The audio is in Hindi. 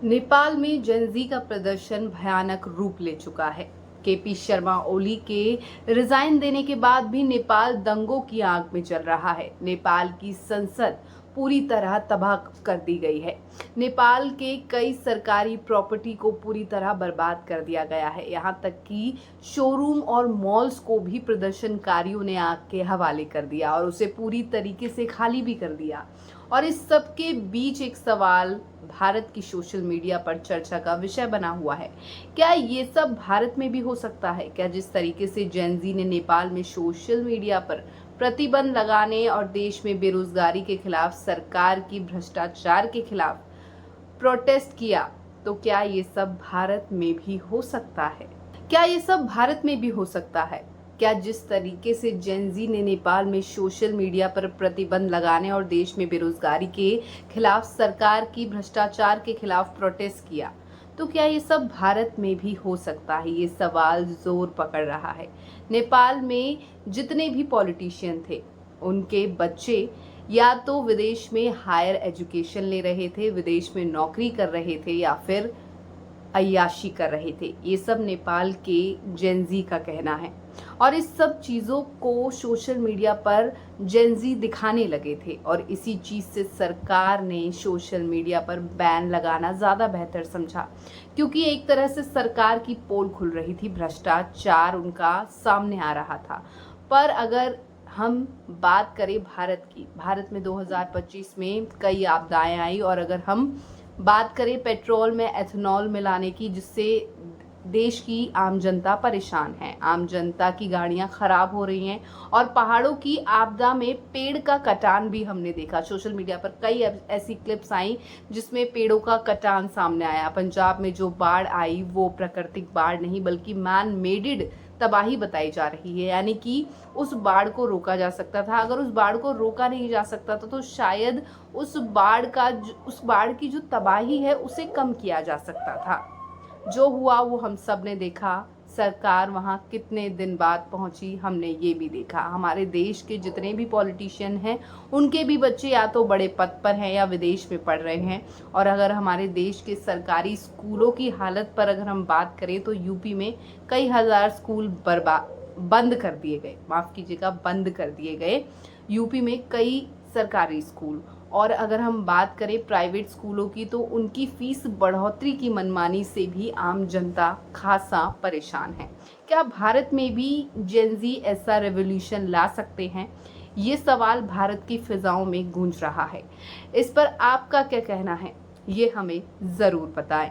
नेपाल में जेनजी का प्रदर्शन भयानक रूप ले चुका है। केपी शर्मा ओली के रिजाइन देने के बाद भी नेपाल दंगों की आग में जल रहा है। नेपाल की संसद पूरी तरह तबाह कर दी गई है। नेपाल के कई सरकारी प्रॉपर्टी को पूरी तरह बर्बाद कर दिया गया है। यहाँ तक कि शोरूम और मॉल्स को भी प्रदर्शनकारियों ने आग के हवाले कर दिया और उसे पूरी तरीके से खाली भी कर दिया। और इस सब के बीच एक सवाल भारत की सोशल मीडिया पर चर्चा का विषय बना हुआ है। क्या ये सब भारत में भी हो सकता है? क्या जिस तरीके से जेनजी ने नेपाल में सोशल मीडिया पर प्रतिबंध लगाने और देश में बेरोजगारी के खिलाफ, सरकार की भ्रष्टाचार के खिलाफ प्रोटेस्ट किया, तो क्या ये सब भारत में भी हो सकता है? क्या ये सब भारत में भी हो सकता है? क्या जिस तरीके से जेनजी ने नेपाल में सोशल मीडिया पर प्रतिबंध लगाने और देश में बेरोजगारी के खिलाफ, सरकार की भ्रष्टाचार के खिलाफ प्रोटेस्ट किया, तो क्या ये सब भारत में भी हो सकता है? ये सवाल जोर पकड़ रहा है। नेपाल में जितने भी पॉलिटिशियन थे, उनके बच्चे या तो विदेश में हायर एजुकेशन ले रहे थे, विदेश में नौकरी कर रहे थे, या फिर अय्याशी कर रहे थे। ये सब नेपाल के जेनजी का कहना है। और इस सब चीज़ों को सोशल मीडिया पर जेनजी दिखाने लगे थे और इसी चीज़ से सरकार ने सोशल मीडिया पर बैन लगाना ज़्यादा बेहतर समझा, क्योंकि एक तरह से सरकार की पोल खुल रही थी, भ्रष्टाचार उनका सामने आ रहा था। पर अगर हम बात करें भारत की, भारत में 2025 में कई आपदाएं आई, और अगर हम बात करें पेट्रोल में एथेनॉल मिलाने की, जिससे देश की आम जनता परेशान है, आम जनता की गाड़ियां खराब हो रही हैं, और पहाड़ों की आपदा में पेड़ का कटान भी हमने देखा। सोशल मीडिया पर कई ऐसी क्लिप्स आई जिसमें पेड़ों का कटान सामने आया। पंजाब में जो बाढ़ आई वो प्राकृतिक बाढ़ नहीं बल्कि मैन मेडेड तबाही बताई जा रही है। यानी कि उस बाढ़ को रोका जा सकता था। अगर उस बाढ़ को रोका नहीं जा सकता था तो शायद उस बाढ़ की जो तबाही है उसे कम किया जा सकता था। जो हुआ वो हम सब ने देखा। सरकार वहाँ कितने दिन बाद पहुंची, हमने ये भी देखा। हमारे देश के जितने भी पॉलिटिशियन हैं उनके भी बच्चे या तो बड़े पद पर हैं या विदेश में पढ़ रहे हैं। और अगर हमारे देश के सरकारी स्कूलों की हालत पर अगर हम बात करें तो यूपी में कई हजार स्कूल बंद कर दिए गए, माफ़ कीजिएगा, बंद कर दिए गए यूपी में कई सरकारी स्कूल। और अगर हम बात करें प्राइवेट स्कूलों की तो उनकी फीस बढ़ोतरी की मनमानी से भी आम जनता खासा परेशान है। क्या भारत में भी जेनजी ऐसा रेवोल्यूशन ला सकते हैं? ये सवाल भारत की फिजाओं में गूंज रहा है। इस पर आपका क्या कहना है, ये हमें ज़रूर बताएं।